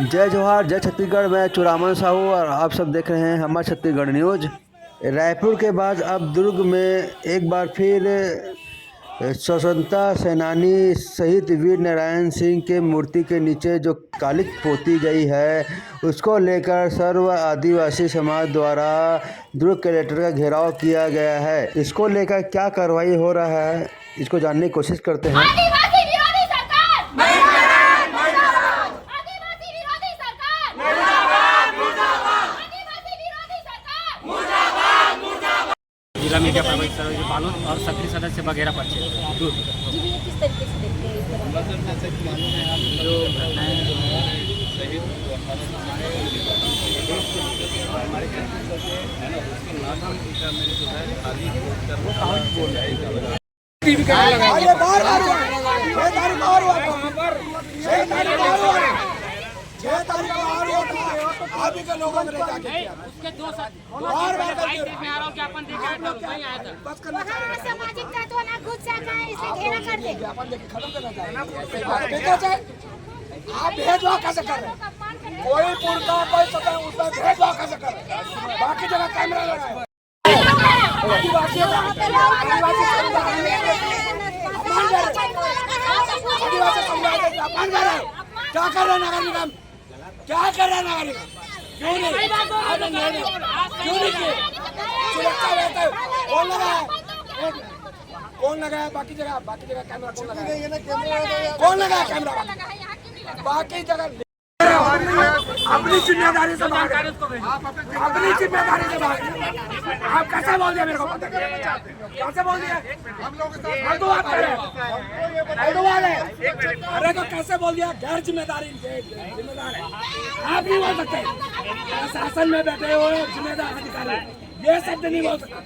जय जवाहर जय छत्तीसगढ़। मैं चुरामन साहू और आप सब देख रहे हैं हमारे छत्तीसगढ़ न्यूज़। रायपुर के बाद अब दुर्ग में एक बार फिर स्वतंत्रता सेनानी शहीद वीर नारायण सिंह के मूर्ति के नीचे जो कालिक पोती गई है, उसको लेकर सर्व आदिवासी समाज द्वारा दुर्ग कलेक्टर का घेराव किया गया है। इसको लेकर क्या कार्रवाई हो रहा है, इसको जानने की कोशिश करते हैं। आदिवासी विरोधी सरकार मुर्दाबाद, मुर्दाबाद। आदिवासी विरोधी सरकार मुर्दाबाद, मुर्दाबाद। आदिवासी विरोधी सरकार मुर्दाबाद, मुर्दाबाद। जिला मीडिया प्रभारी सरोज बालोद और सक्रिय सदस्य वगैरह पर दूर जी भैया, किस तरीके से देखते हैं इस तरह? जैसे कि मालूम है आप जो घटनाएं जो है शहीद हमारे है ना, उसके नाम मेरे जो है खाली वो कागज बोल रहा है। अरे बार बार हुआ 6 तारीख को और हुआ था, 6 तारीख को और हुआ था, 6 तारीख को और हुआ था। आप ही के लोगों ने लेकर किया उसके दो बार बार करके में आरोप ज्ञापन देकर वहीं आया था। बस करना वहाँ सामाजिक तत्व ना घुस सका है, इसलिए घेरा कर दे। ज्ञापन देके खत्म करना चाहिए। देखा जाए आप भेदभाव कैसे कर रहे हैं? कोई पुरखा कोई सदा उसमें भेदभाव कैसे कर रहे हैं? बाकी जगह कैमरा लगाए आदिवासी समुदाय के अपमान कर रहे हैं। क्या कर रहे हैं नगर निगम? क्या कर रहे हैं नगर निगम? क्यों नहीं क्यों नहीं किए? सुरक्षा रहते कौन लगाया? कौन लगाया? बाकी जगह कैमरा कौन लगाया? कौन लगाया कैमरा? बाकी जगह अपनी जिम्मेदारी से भाग रहे हैं। अपनी जिम्मेदारी से भाग रहे हैं। आप कैसे बोल दिया मेरे को? पता कैसे बोल दिया? तो आप वाले अरे तो कैसे बोल दिया? गैर जिम्मेदारी जिम्मेदार है आप नहीं बोल सकते। प्रशासन में बैठे हुए जिम्मेदार अधिकारी ये शब्द नहीं बोल सकते।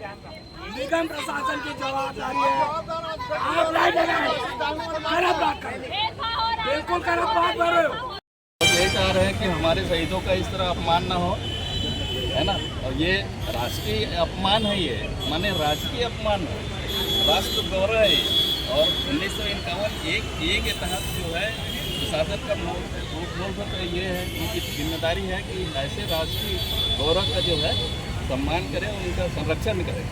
निगम प्रशासन की जवाबदारी है। आप लाइट लगाए खराब बात कर रहे हो, बिल्कुल खराब बात कर रहे हो। ये चाह रहे हैं कि हमारे शहीदों का इस तरह अपमान ना हो, है ना। और ये राष्ट्रीय अपमान है, ये माने राजकीय अपमान है, राष्ट्र गौरव है। और 1951 के तहत जो है शासन का मूलभूत ये है, उनकी जिम्मेदारी है कि ऐसे राष्ट्रीय गौरव का जो है सम्मान करें, उनका संरक्षण करें।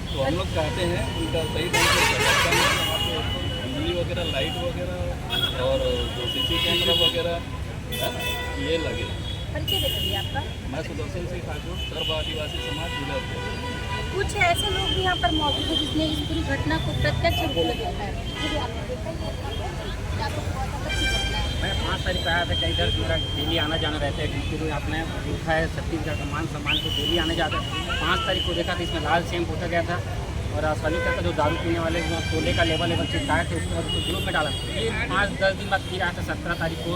तो हम लोग चाहते हैं उनका सही ढंग से संरक्षण करें। वहाँ पे बिजली वगैरह, लाइट वगैरह और जो CC कैमरा वगैरह है ना, ये लगे। परिचय देकर दिया आपका? मैं सुदर्शन सिंह ठाकुर, सर्व आदिवासी समाज जिला। कुछ ऐसे लोग भी यहाँ पर मौजूद हैं जिसने इस पूरी घटना को प्रत्यक्ष रूप में देखा है। जी, आपने देखा ही है? क्या तो बहुत अच्छी घटना है। मैं 5 तारीख को आया था। कई इधर मेरा डेली आना जाना रहता है, क्योंकि अपने रूखा है छत्तीसगढ़ का मान सम्मान को डेली आने जाता है। 5 तारीख को देखा था, इसमें लाल सेम पोता गया था और सभी का जो दारू पीने वाले जो सोले का लेवल चिपकाए थे उसको ग्रुप में डाला। फिर 5-10 दिन बाद फिर आया था 17 तारीख को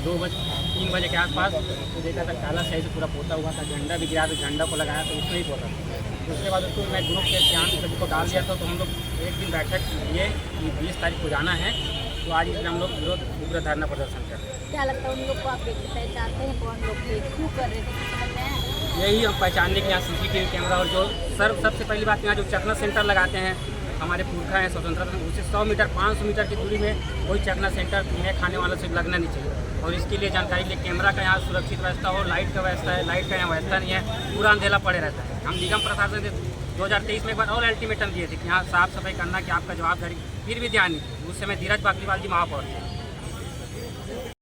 3 बजे के आसपास, तो देखा था काला सही से पूरा पोता हुआ था। झंडा भी गिरा था, झंडा को लगाया तो उसमें ही पोता था। उसके बाद उसको मैं ग्रुप के ध्यान सभी को डाल दिया था। तो हम लोग एक दिन बैठक लिए कि 20 तारीख को जाना है, तो आज इसलिए हम लोग विरोध उग्र धरना प्रदर्शन कर रहे हैं। क्या लगता है उन लोग को आप पहचानते हैं? कौन लोग थे, क्यों कर रहे थे, समझ में आया? यही हम पहचानने के यहाँ CCTV कैमरा और जो सबसे पहली बात यहाँ जो चकना सेंटर लगाते हैं हमारे पुरखा हैं स्वतंत्रता, उससे 100 मीटर 500 मीटर की दूरी में कोई चकना सेंटर पीने खाने वालों से लगना नहीं चाहिए। और इसके लिए जानकारी के लिए कैमरा का यहाँ सुरक्षित व्यवस्था हो, लाइट का व्यवस्था है, लाइट का यहाँ व्यवस्था नहीं है, पूरा अंधेला पड़े रहता है। हम निगम प्रशासन से 2023 में एक बार और अल्टीमेटम दिए थे कि यहाँ साफ सफाई करना कि आपका जवाबदारी, फिर भी ध्यान नहीं। उस समय धीरज बागलीवाल जी महापौर थे।